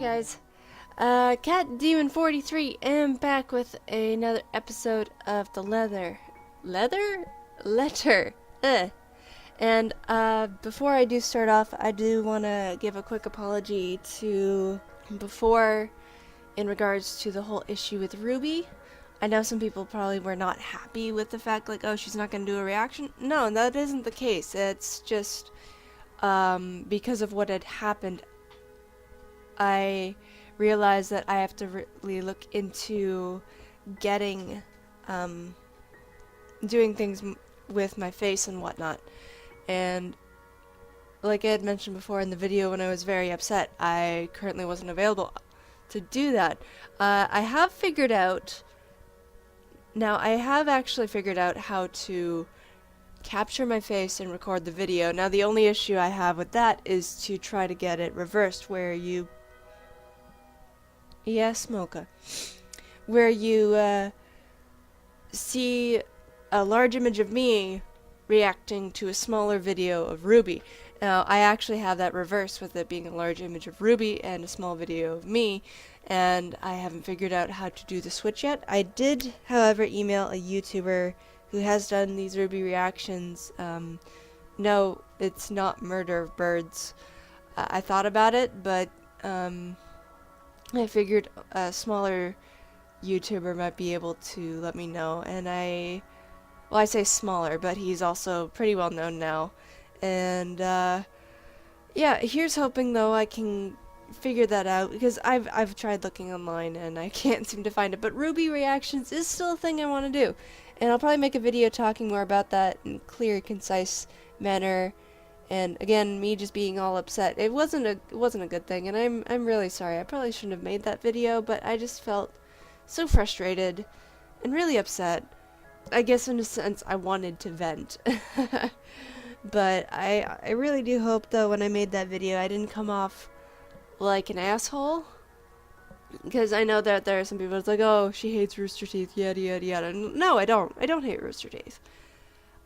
guys, Cat Demon 43 am back with another episode of the letter. And before I do start off, I do want to give a quick apology to before in regards to the whole issue with Ruby. I know some people probably were not happy with the fact like, oh, she's not going to do a reaction. No, that isn't the case. It's just because of what had happened, I realized that I have to really look into getting, doing things with my face and whatnot. And like I had mentioned before in the video when I was very upset, I currently wasn't available to do that. I have actually figured out how to capture my face and record the video. Now the only issue I have with that is to try to get it reversed where you see a large image of me reacting to a smaller video of Ruby. Now, I actually have that reversed with it being a large image of Ruby and a small video of me, and I haven't figured out how to do the switch yet. I did, however, email a YouTuber who has done these Ruby reactions. No, it's not Murder of Birds. I thought about it, but I figured a smaller YouTuber might be able to let me know, and I say smaller, but he's also pretty well known now, and yeah, here's hoping though I can figure that out, because I've tried looking online and I can't seem to find it, but Ruby reactions is still a thing I want to do, and I'll probably make a video talking more about that in clear, concise manner. And again, me just being all upset, it wasn't a good thing, and I'm really sorry. I probably shouldn't have made that video, but I just felt so frustrated and really upset. I guess in a sense I wanted to vent. But I really do hope though when I made that video I didn't come off like an asshole, because I know that there are some people that's like, oh, she hates Rooster Teeth, yada yada yada. No, I don't hate Rooster Teeth.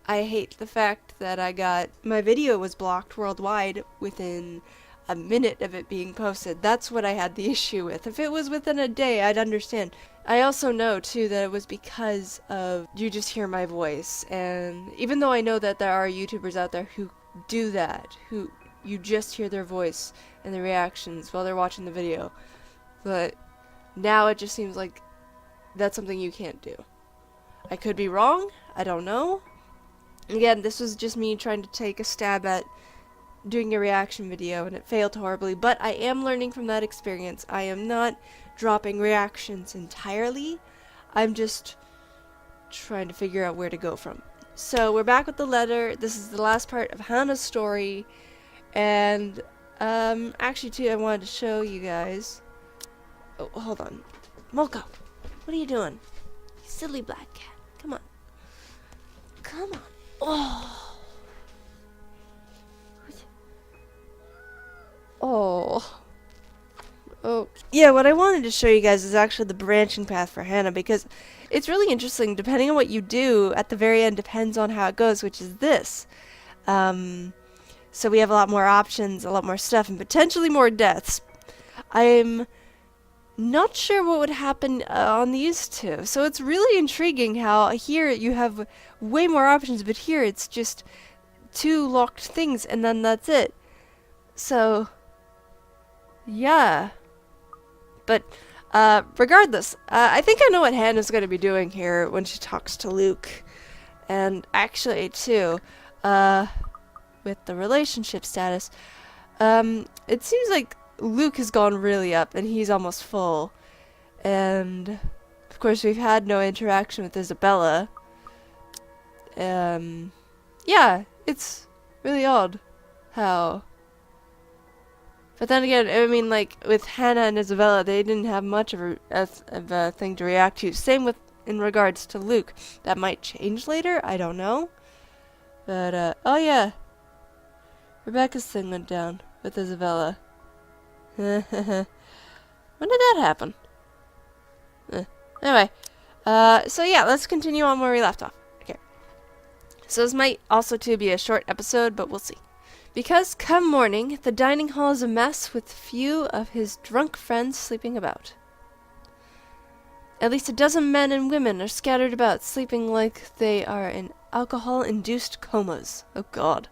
I hate the fact that my video was blocked worldwide within a minute of it being posted. That's what I had the issue with. If it was within a day, I'd understand. I also know, too, that it was because of you just hear my voice. And even though I know that there are YouTubers out there who do that, who you just hear their voice and the reactions while they're watching the video. But now it just seems like that's something you can't do. I could be wrong. I don't know. Again, this was just me trying to take a stab at doing a reaction video, and it failed horribly, but I am learning from that experience. I am not dropping reactions entirely. I'm just trying to figure out where to go from. So we're back with the letter. This is the last part of Hanna's story, and actually too, I wanted to show you guys. Oh, hold on. Mocha, what are you doing? You silly black cat. Come on. Come on. Oh. Oh. Yeah, what I wanted to show you guys is actually the branching path for Hanna, because it's really interesting. Depending on what you do, at the very end depends on how it goes, which is this. So we have a lot more options, a lot more stuff, and potentially more deaths. I'm not sure what would happen on these two. So it's really intriguing how here you have way more options, but here it's just two locked things and then that's it. So yeah. But regardless, I think I know what Hanna's going to be doing here when she talks to Luke. And actually too, with the relationship status, it seems like Luke has gone really up and he's almost full, and of course we've had no interaction with Isabella. Yeah, it's really odd how, but then again, I mean, like with Hanna and Isabella, they didn't have much of a thing to react to. Same with in regards to Luke. That might change later, I don't know, but oh yeah, Rebecca's thing went down with Isabella. When did that happen? Anyway, so yeah, let's continue on where we left off. Okay. So this might also too be a short episode, but we'll see. Because come morning, the dining hall is a mess with few of his drunk friends sleeping about. At least a dozen men and women are scattered about, sleeping like they are in alcohol-induced comas. Oh God.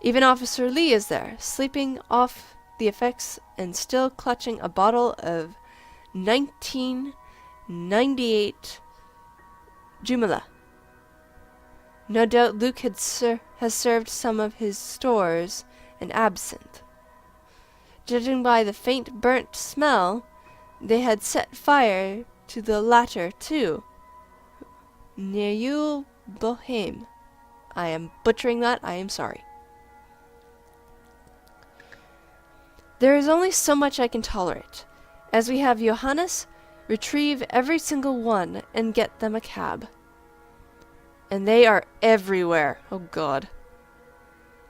Even Officer Lee is there, sleeping off the effects and still clutching a bottle of 1998 Jumala. No doubt Luke has served some of his stores and absinthe. Judging by the faint burnt smell, they had set fire to the latter too. Youre Bohème. I am butchering that, I am sorry. There is only so much I can tolerate. As we have Johannes, retrieve every single one and get them a cab. And they are everywhere. Oh God.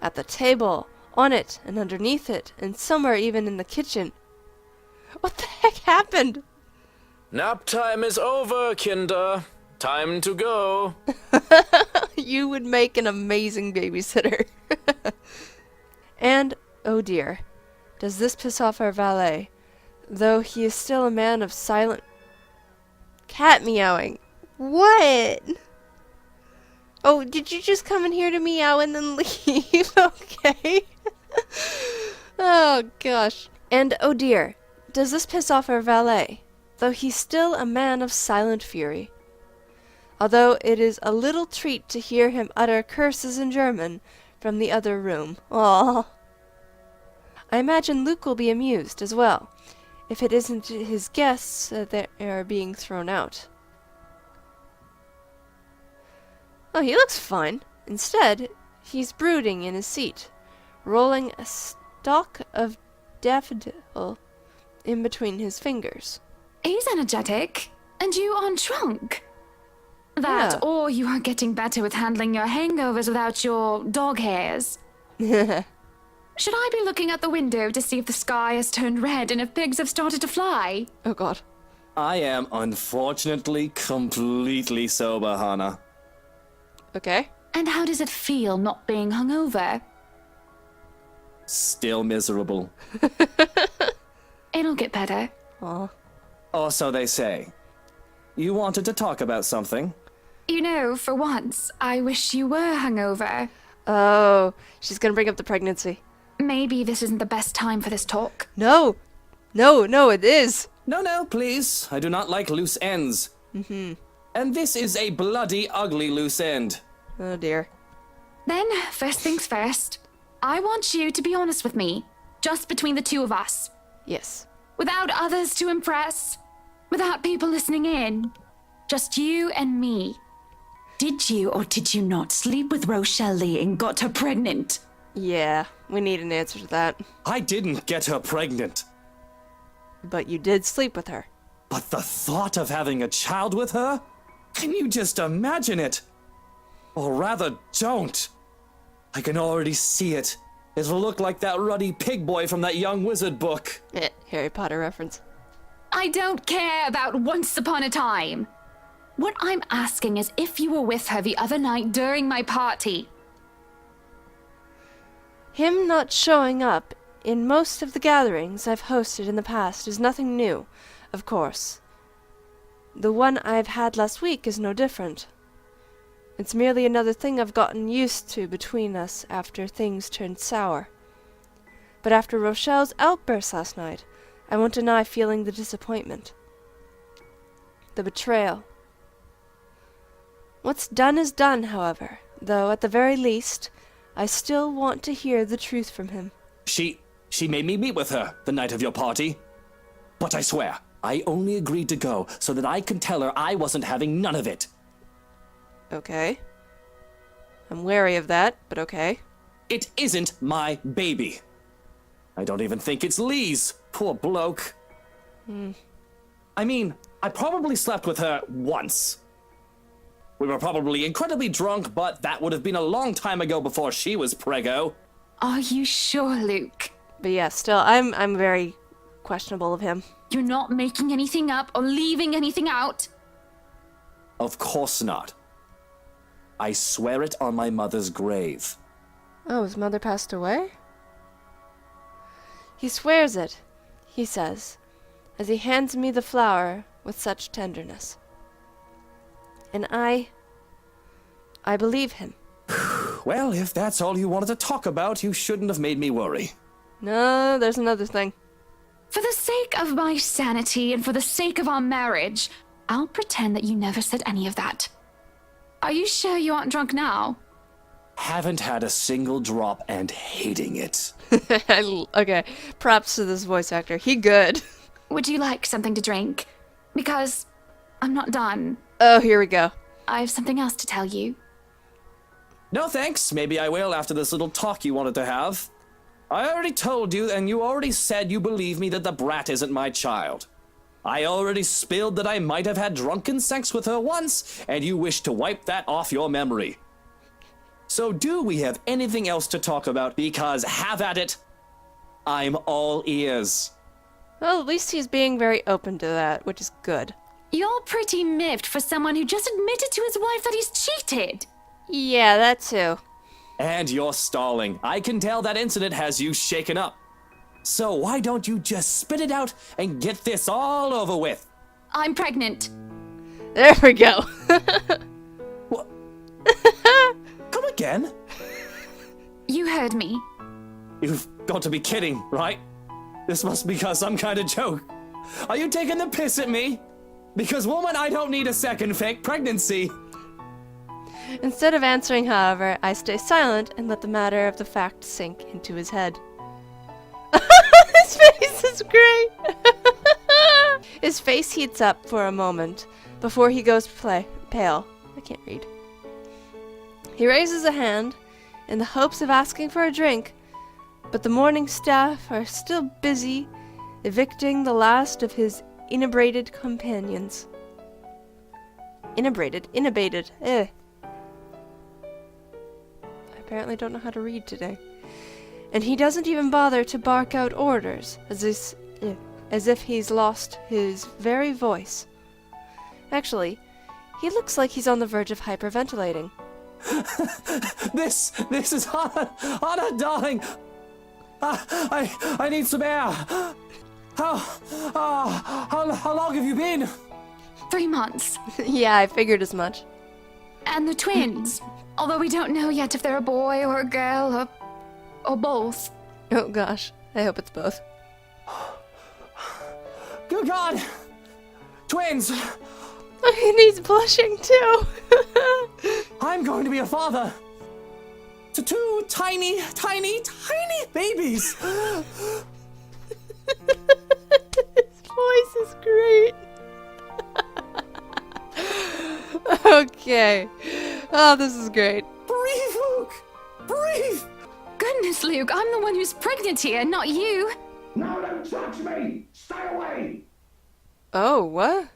At the table, on it, and underneath it, and somewhere even in the kitchen. What the heck happened? Nap time is over, Kinder. Time to go. You would make an amazing babysitter. And, oh dear, does this piss off our valet, though he is still a man of silent... Cat meowing. What? Oh, did you just come in here to meow and then leave? Okay. Oh, gosh. And, oh dear, does this piss off our valet, though he's still a man of silent fury. Although it is a little treat to hear him utter curses in German from the other room. Aww. I imagine Luke will be amused as well, if it isn't his guests that are being thrown out. Oh, he looks fine. Instead, he's brooding in his seat, rolling a stalk of daffodil in between his fingers. He's energetic, and you aren't drunk. That, Yeah. or you are getting better with handling your hangovers without your dog hairs. Should I be looking out the window to see if the sky has turned red and if pigs have started to fly? Oh God. I am unfortunately completely sober, Hanna. Okay. And how does it feel not being hungover? Still miserable. It'll get better. Aw. Or so they say. You wanted to talk about something? You know, for once, I wish you were hungover. Oh, she's gonna bring up the pregnancy. Maybe this isn't the best time for this talk. No! No, it is! No, please. I do not like loose ends. Mm-hmm. And this is a bloody ugly loose end. Oh dear. Then, first things first, I want you to be honest with me, just between the two of us. Yes. Without others to impress, without people listening in. Just you and me. Did you or did you not sleep with Rochelle Lee and got her pregnant? Yeah, we need an answer to that. I didn't get her pregnant. But you did sleep with her. But the thought of having a child with her? Can you just imagine it? Or rather, don't. I can already see it. It'll look like that ruddy pig boy from that Young Wizard book. Harry Potter reference. I don't care about once upon a time. What I'm asking is if you were with her the other night during my party. Him not showing up in most of the gatherings I've hosted in the past is nothing new, of course. The one I've had last week is no different. It's merely another thing I've gotten used to between us after things turned sour. But after Rochelle's outburst last night, I won't deny feeling the disappointment. The betrayal. What's done is done, however, though at the very least, I still want to hear the truth from him. She made me meet with her the night of your party. But I swear, I only agreed to go so that I could tell her I wasn't having none of it. Okay. I'm wary of that, but okay. It isn't my baby. I don't even think it's Lee's. Poor bloke. I mean, I probably slept with her once. We were probably incredibly drunk, but that would have been a long time ago before she was preggo. Are you sure, Luke? But yeah, still, I'm very questionable of him. You're not making anything up or leaving anything out? Of course not. I swear it on my mother's grave. Oh, his mother passed away? He swears it, he says, as he hands me the flower with such tenderness. And I believe him. Well, if that's all you wanted to talk about, you shouldn't have made me worry. No, there's another thing. For the sake of my sanity and for the sake of our marriage, I'll pretend that you never said any of that. Are you sure you aren't drunk now? Haven't had a single drop and hating it. Okay, props to this voice actor. He good. Would you like something to drink? Because I'm not done. Oh, here we go. I have something else to tell you. No thanks, maybe I will after this little talk you wanted to have. I already told you, and you already said you believe me that the brat isn't my child. I already spilled that I might have had drunken sex with her once, and you wish to wipe that off your memory. So do we have anything else to talk about? Because have at it. I'm all ears. Well, at least he's being very open to that, which is good. You're pretty miffed for someone who just admitted to his wife that he's cheated. Yeah, that too. And you're stalling. I can tell that incident has you shaken up. So why don't you just spit it out and get this all over with? I'm pregnant. There we go. What? Come again? You heard me. You've got to be kidding, right? This must be some kind of joke. Are you taking the piss at me? Because, woman, I don't need a second fake pregnancy. Instead of answering, however, I stay silent and let the matter of the fact sink into his head. His face is great! His face heats up for a moment before he goes pale. I can't read. He raises a hand in the hopes of asking for a drink, but the morning staff are still busy evicting the last of his inebriated companions. Inebriated. I apparently don't know how to read today. And he doesn't even bother to bark out orders, as if he's lost his very voice. Actually, he looks like he's on the verge of hyperventilating. This is Hanna, darling. I need some air. How long have you been? 3 months. Yeah, I figured as much. And the twins. Although we don't know yet if they're a boy or a girl or both. Oh gosh, I hope it's both. Good God! Twins! And he's blushing too. I'm going to be a father to 2 tiny babies. His voice is great. Okay. Oh, this is great. Breathe, Luke! Breathe! Goodness, Luke, I'm the one who's pregnant here, not you. No, don't touch me! Stay away! Oh, what?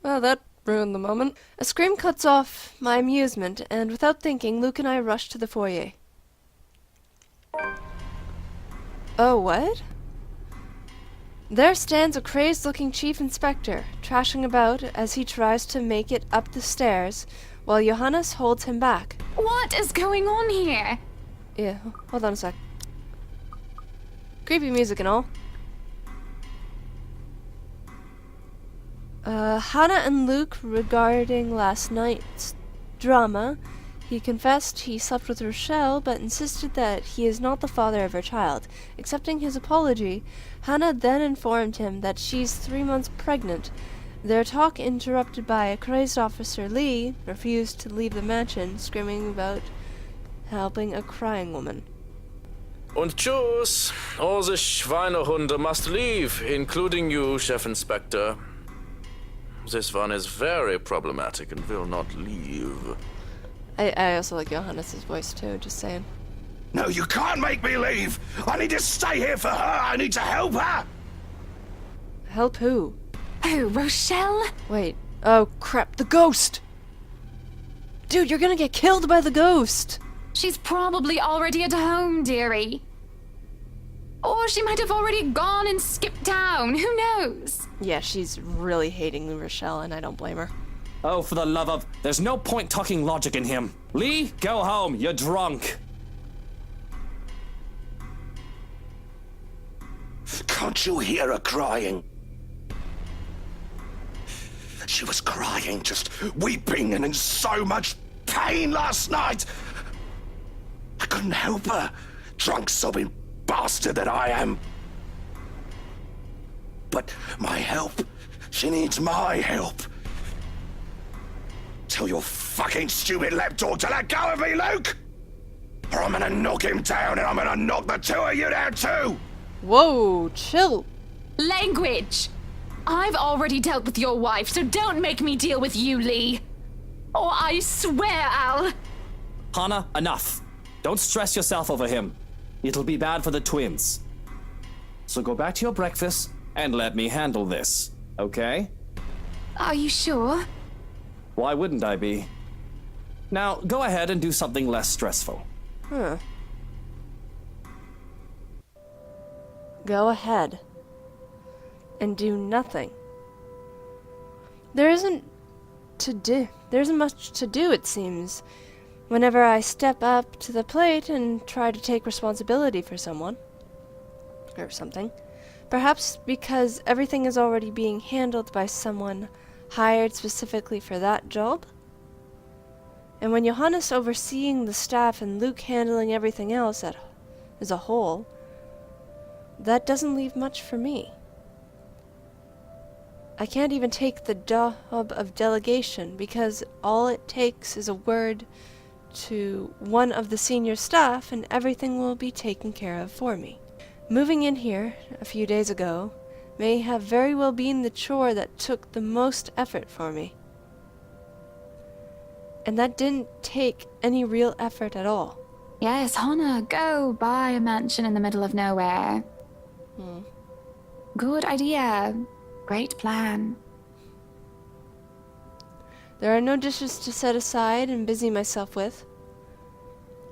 Well, that ruined the moment. A scream cuts off my amusement, and without thinking, Luke and I rush to the foyer. Oh, what? There stands a crazed-looking chief inspector, trashing about as he tries to make it up the stairs, while Johannes holds him back. What is going on here? Yeah, hold on a sec. Creepy music and all. Hanna and Luke regarding last night's drama. He confessed he slept with Rochelle, but insisted that he is not the father of her child. Accepting his apology, Hanna then informed him that she's 3 months pregnant. Their talk interrupted by a crazed Officer Lee, refused to leave the mansion, screaming about helping a crying woman. Und tschüss. All the Schweinehunde must leave, including you, Chef Inspector. This one is very problematic and will not leave. I also like Johannes' voice too, just saying. No, you can't make me leave! I need to stay here for her! I need to help her! Help who? Oh, Rochelle? Wait. Oh crap, the ghost! Dude, you're gonna get killed by the ghost! She's probably already at home, dearie. Or she might have already gone and skipped town. Who knows? Yeah, she's really hating Rochelle, and I don't blame her. Oh, for the love of... There's no point talking logic in him. Lee, go home. You're drunk. Can't you hear her crying? She was crying, just weeping and in so much pain last night. I couldn't help her, drunk sobbing bastard that I am. But my help, she needs my help. Tell your fucking stupid lapdog to let go of me, Luke! Or I'm gonna knock him down and I'm gonna knock the two of you down too! Whoa, chill. Language! I've already dealt with your wife, so don't make me deal with you, Lee. Or I swear I'll... Hanna, enough. Don't stress yourself over him. It'll be bad for the twins. So go back to your breakfast and let me handle this, okay? Are you sure? Why wouldn't I be? Now, go ahead and do something less stressful. Huh. Go ahead. And do nothing. There isn't much to do, it seems. Whenever I step up to the plate and try to take responsibility for someone. Or something. Perhaps because everything is already being handled by someone hired specifically for that job? And when Johannes overseeing the staff and Luke handling everything else as a whole, that doesn't leave much for me. I can't even take the job of delegation because all it takes is a word to one of the senior staff and everything will be taken care of for me. Moving in here a few days ago may have very well been the chore that took the most effort for me. And that didn't take any real effort at all. Yes, Hanna, go buy a mansion in the middle of nowhere. Good idea. Great plan. There are no dishes to set aside and busy myself with.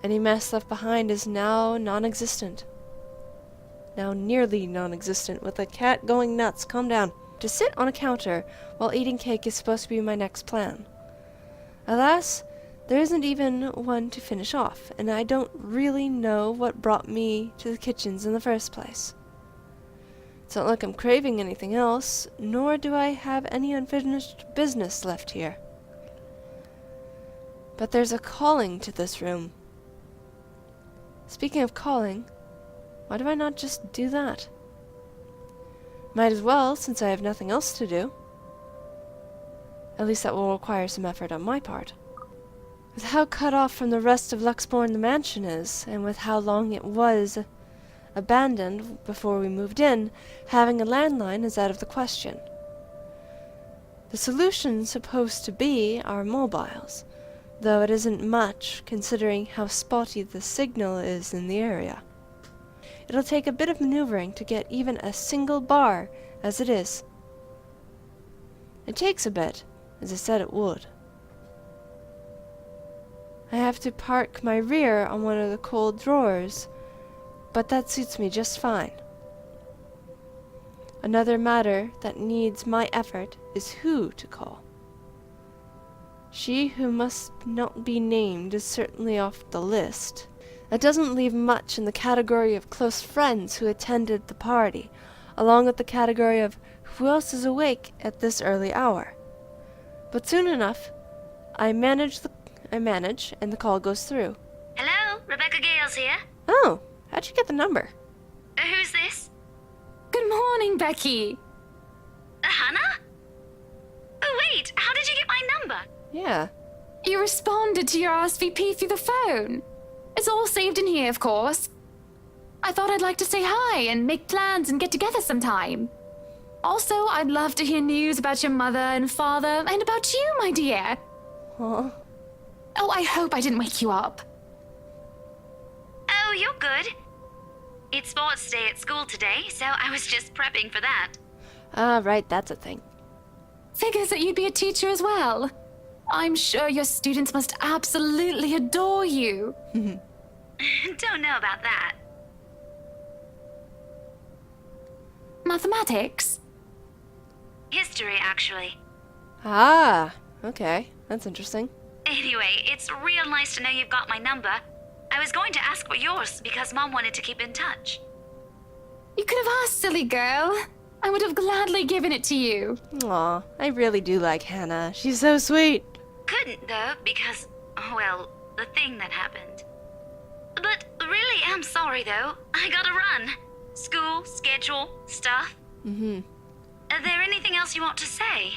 Any mess left behind is now non-existent. Now nearly non-existent, with the cat going nuts. Calm down. To sit on a counter while eating cake is supposed to be my next plan. Alas, there isn't even one to finish off, and I don't really know what brought me to the kitchens in the first place. It's not like I'm craving anything else, nor do I have any unfinished business left here. But there's a calling to this room. Speaking of calling, why do I not just do that? Might as well, since I have nothing else to do. At least that will require some effort on my part. With how cut off from the rest of Luxbourne the mansion is, and with how long it was abandoned before we moved in, having a landline is out of the question. The solution supposed to be our mobiles, though it isn't much considering how spotty the signal is in the area. It'll take a bit of maneuvering to get even a single bar as it is. It takes a bit, as I said it would. I have to park my rear on one of the cold drawers, but that suits me just fine. Another matter that needs my effort is who to call. She who must not be named is certainly off the list. That doesn't leave much in the category of close friends who attended the party, along with the category of who else is awake at this early hour. But soon enough, I manage, and the call goes through. Hello, Rebecca Gales here. Oh, how'd you get the number? Who's this? Good morning, Becky. Hanna? Oh, wait, how did you get my number? Yeah. You responded to your RSVP through the phone. It's all saved in here, of course. I thought I'd like to say hi and make plans and get together sometime. Also, I'd love to hear news about your mother and father and about you, my dear. Huh? Oh, I hope I didn't wake you up. Oh, you're good. It's sports day at school today, so I was just prepping for that. Ah, right, that's a thing. Figures that you'd be a teacher as well. I'm sure your students must absolutely adore you. Don't know about that. Mathematics? History, actually. Ah, okay, that's interesting. Anyway, it's real nice to know you've got my number. I was going to ask for yours because Mom wanted to keep in touch. You could have asked, silly girl. I would have gladly given it to you. Aw, I really do like Hanna. She's so sweet. Couldn't though, because, well, the thing that happened. But really, I'm sorry though. I gotta run. School, schedule, stuff. Mm-hmm. Is there anything else you want to say?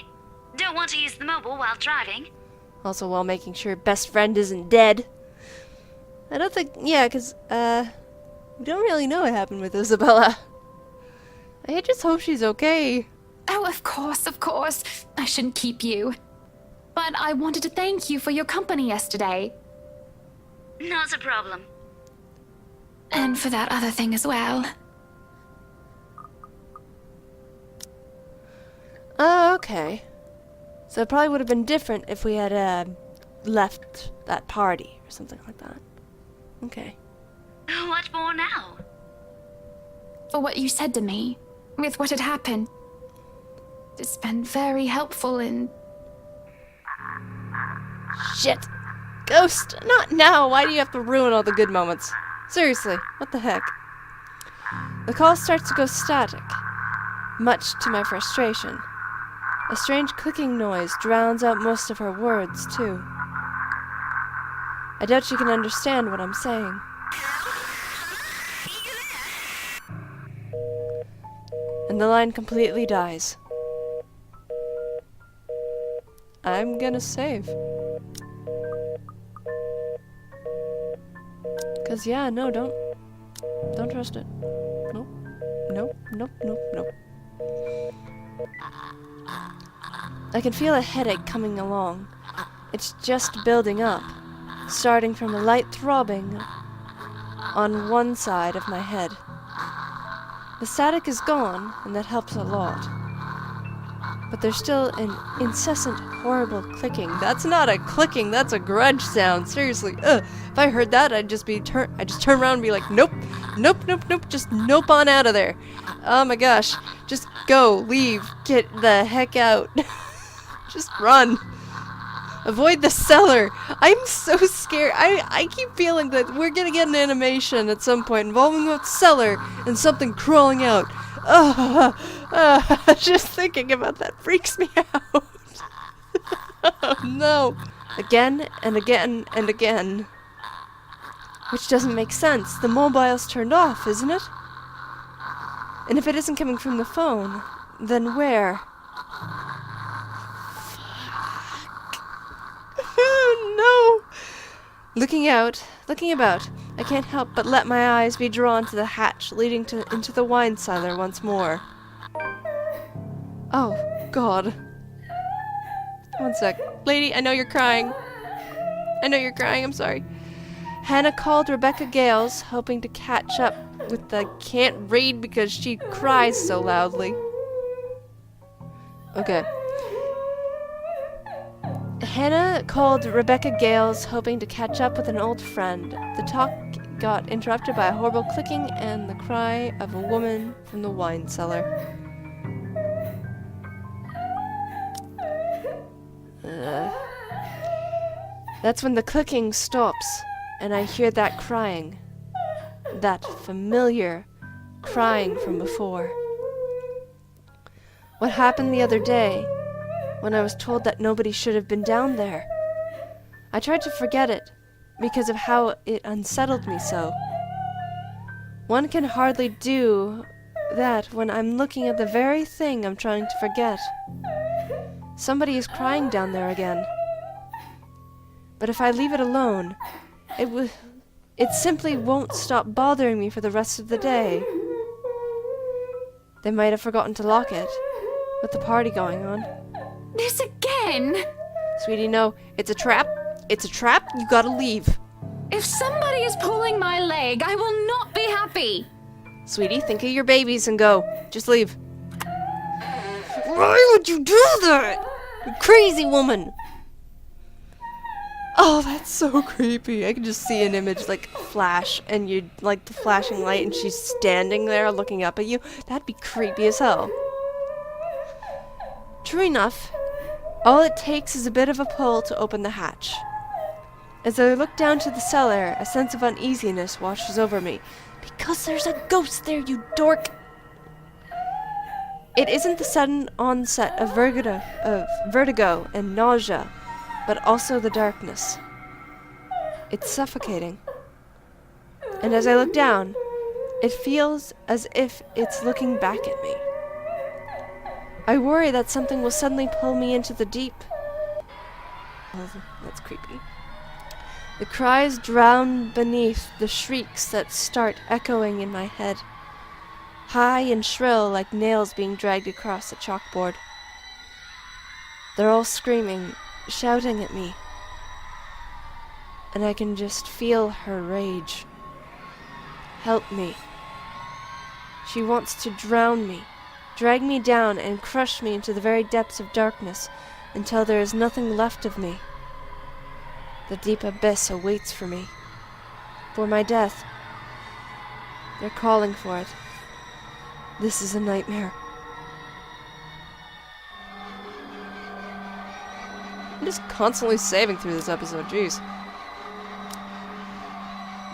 Don't want to use the mobile while driving. Also while making sure best friend isn't dead. I don't think, yeah, because, we don't really know what happened with Isabella. I just hope she's okay. Oh, of course, of course. I shouldn't keep you. But I wanted to thank you for your company yesterday. Not a problem. And for that other thing as well. Oh, okay. So it probably would have been different if we had, left that party or something like that. Okay. What for now? For what you said to me, with what had happened. It's been very helpful in... Shit! Ghost! Not now! Why do you have to ruin all the good moments? Seriously, what the heck? The call starts to go static, much to my frustration. A strange clicking noise drowns out most of her words, too. I doubt she can understand what I'm saying. And the line completely dies. I'm gonna save. Cause yeah, no, don't trust it. Nope, nope, nope, nope, nope. I can feel a headache coming along. It's just building up, starting from a light throbbing on one side of my head. The static is gone, and that helps a lot. But there's still an incessant, horrible clicking. That's not a clicking, that's a grudge sound. Seriously, ugh. If I heard that, I'd just turn around and be like, nope, nope, nope, nope, just nope on out of there. Oh my gosh, just go, leave, get the heck out. Just run. Avoid the cellar. I'm so scared. I keep feeling that we're gonna get an animation at some point involving the cellar and something crawling out. Just thinking about that freaks me out. Oh no. Again and again and again. Which doesn't make sense. The mobile's turned off, isn't it? And if it isn't coming from the phone, then where? Oh no! Looking about, I can't help but let my eyes be drawn to the hatch leading into the wine cellar once more. Oh, God. One sec. Lady, I know you're crying. I'm sorry. Hanna called Rebecca Gales, hoping to catch up with the can't read because she cries so loudly. Okay. Hanna called Rebecca Gales, hoping to catch up with an old friend. The talk got interrupted by a horrible clicking and the cry of a woman from the wine cellar. That's when the clicking stops, and I hear that crying. That familiar crying from before. What happened the other day, when I was told that nobody should have been down there? I tried to forget it, because of how it unsettled me so. One can hardly do that when I'm looking at the very thing I'm trying to forget. Somebody is crying down there again. But if I leave it alone, it simply won't stop bothering me for the rest of the day. They might have forgotten to lock it, with the party going on. This again? Sweetie, no. It's a trap. It's a trap. You gotta leave. If somebody is pulling my leg, I will not be happy. Sweetie, think of your babies and go. Just leave. Why would you do that? You crazy woman. Oh, that's so creepy. I can just see an image like flash and you like the flashing light and she's standing there looking up at you. That'd be creepy as hell. True enough, all it takes is a bit of a pull to open the hatch. As I look down to the cellar, a sense of uneasiness washes over me. Because there's a ghost there, you dork! It isn't the sudden onset of vertigo and nausea, but also the darkness. It's suffocating. And as I look down, it feels as if it's looking back at me. I worry that something will suddenly pull me into the deep. Oh, that's creepy. The cries drown beneath the shrieks that start echoing in my head, high and shrill like nails being dragged across a chalkboard. They're all screaming, shouting at me, and I can just feel her rage. Help me. She wants to drown me, drag me down and crush me into the very depths of darkness until there is nothing left of me. The deep abyss awaits for me, for my death. They're calling for it. This is a nightmare. I'm just constantly saving through this episode, jeez.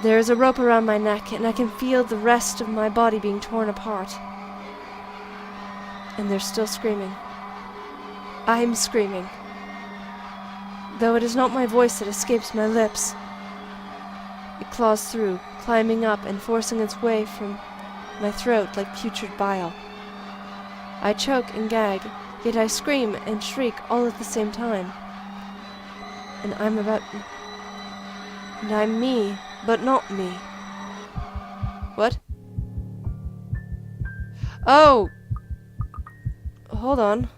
There is a rope around my neck, and I can feel the rest of my body being torn apart. And they're still screaming. I'm screaming. Though it is not my voice that escapes my lips. It claws through, climbing up and forcing its way from my throat like putrid bile. I choke and gag, yet I scream and shriek all at the same time. And I'm me, but not me. What? Oh! Hold on.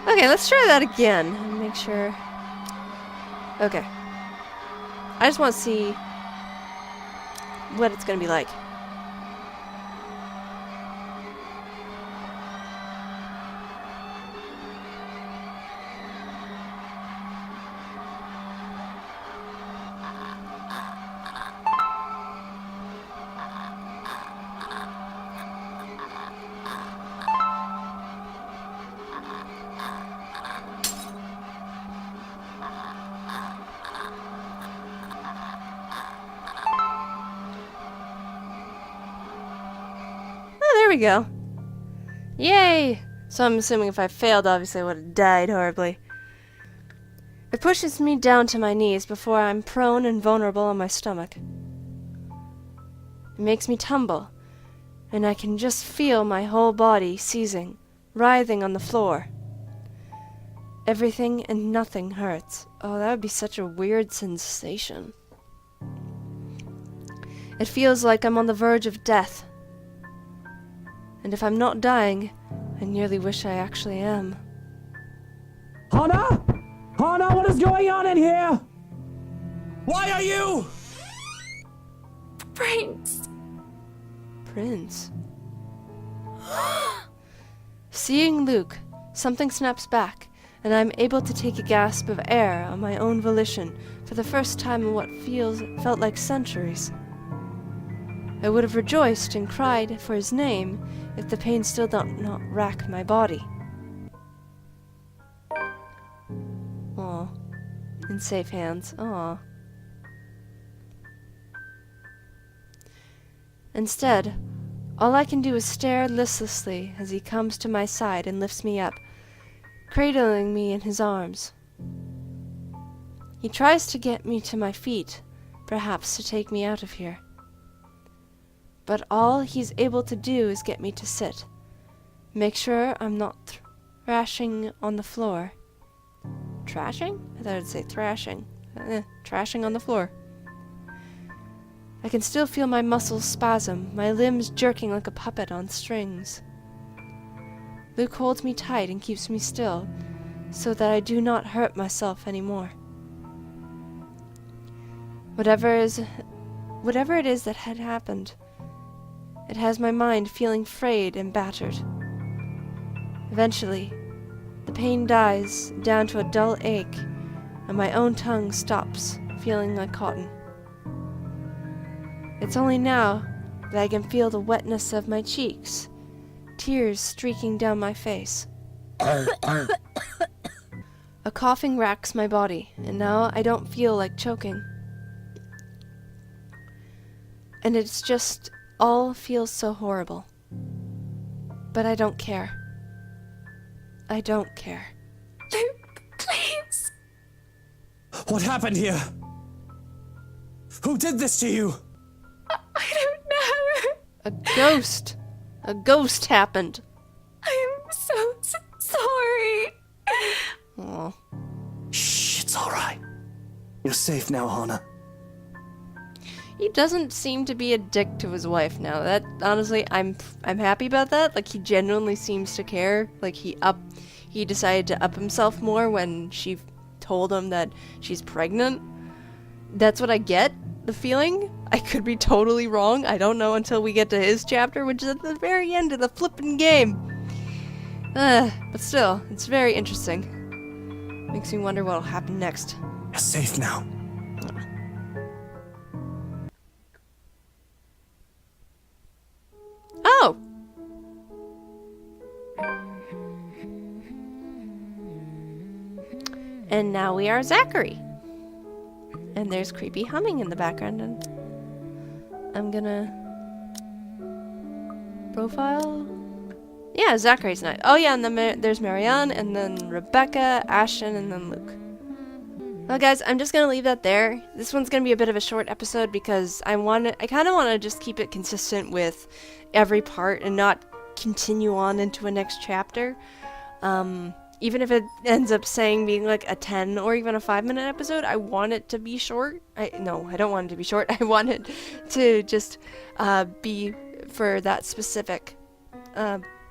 Okay, let's try that again and make sure. Okay. I just want to see what it's gonna be like. There we go. Yay! So I'm assuming if I failed, obviously I would have died horribly. It pushes me down to my knees before I'm prone and vulnerable on my stomach. It makes me tumble, and I can just feel my whole body seizing, writhing on the floor. Everything and nothing hurts. Oh, that would be such a weird sensation. It feels like I'm on the verge of death. And if I'm not dying, I nearly wish I actually am. Hanna? Hanna, what is going on in here? Why are you? Prince! Prince. Seeing Luke, something snaps back, and I'm able to take a gasp of air on my own volition for the first time in what felt like centuries. I would have rejoiced and cried for his name if the pain still did not rack my body. Aw. In safe hands. Aw. Instead, all I can do is stare listlessly as he comes to my side and lifts me up, cradling me in his arms. He tries to get me to my feet, perhaps to take me out of here. But all he's able to do is get me to sit, make sure I'm not thrashing on the floor. Trashing? I thought I'd say thrashing. Trashing on the floor. I can still feel my muscles spasm, my limbs jerking like a puppet on strings. Luke holds me tight and keeps me still, so that I do not hurt myself anymore. Whatever it is that had happened, it has my mind feeling frayed and battered. Eventually, the pain dies down to a dull ache, and my own tongue stops feeling like cotton. It's only now that I can feel the wetness of my cheeks, tears streaking down my face. A coughing racks my body, and now I don't feel like choking. And it's just all feels so horrible. But I don't care. I don't care. Luke, please. What happened here? Who did this to you? I don't know. A ghost. A ghost happened. I am so sorry. Aw. Shh, it's all right. You're safe now, Hanna. He doesn't seem to be a dick to his wife now. That honestly, I'm happy about that. Like, he genuinely seems to care. Like, he decided to up himself more when she told him that she's pregnant. That's what I get, the feeling. I could be totally wrong. I don't know until we get to his chapter, which is at the very end of the flippin' game. But still, it's very interesting. Makes me wonder what'll happen next. You're safe now. Oh! And now we are Zachary. And there's creepy humming in the background, and I'm gonna profile. Yeah, Zachary's nice. Oh yeah, and then there's Marianne, and then Rebecca, Ashton, and then Luke. Well, guys, I'm just gonna leave that there. This one's gonna be a bit of a short episode because I kind of want to just keep it consistent with every part and not continue on into a next chapter. Even if it ends up being like a 10 or even a 5-minute episode, I want it to be short. No, I don't want it to be short. I want it to just be for that specific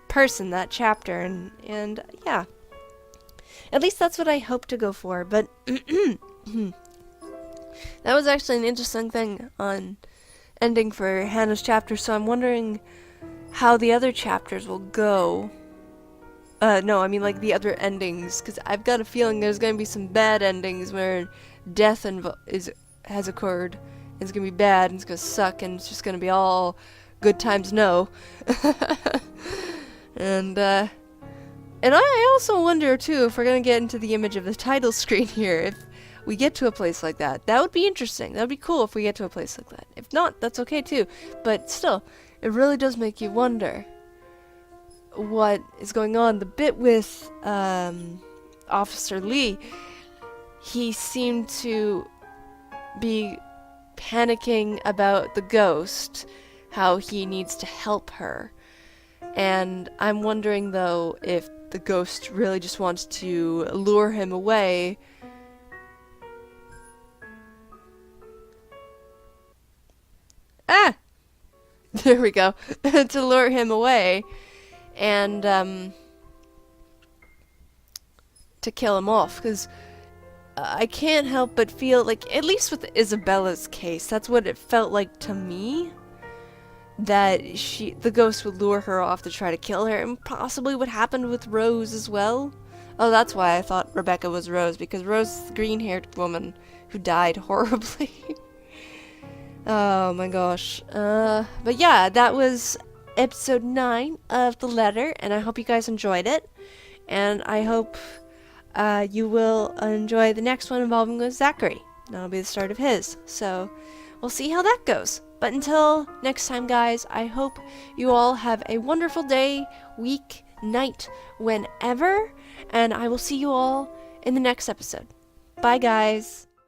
person, that chapter, and yeah. At least that's what I hope to go for, but that was actually an interesting thing on ending for Hannah's chapter, so I'm wondering how the other chapters will go. No, I mean like the other endings, because I've got a feeling there's going to be some bad endings where death has occurred. It's going to be bad, and it's going to suck, and it's just going to be all good times no. And I also wonder, too, if we're going to get into the image of the title screen here, if we get to a place like that. That would be interesting. That would be cool if we get to a place like that. If not, that's okay, too. But still, it really does make you wonder what is going on. The bit with Officer Lee, he seemed to be panicking about the ghost, how he needs to help her. And I'm wondering, though, if the ghost really just wants to lure him away. Ah! There we go. To lure him away. And, to kill him off. Because I can't help but feel like, at least with Isabella's case, that's what it felt like to me. That the ghost would lure her off to try to kill her, and possibly what happened with Rose as well. Oh, that's why I thought Rebecca was Rose, because Rose is the green-haired woman who died horribly. Oh my gosh. But yeah, that was episode 9 of The Letter, and I hope you guys enjoyed it. And I hope you will enjoy the next one involving with Zachary. That'll be the start of his. So we'll see how that goes. But until next time, guys, I hope you all have a wonderful day, week, night, whenever, and I will see you all in the next episode. Bye, guys.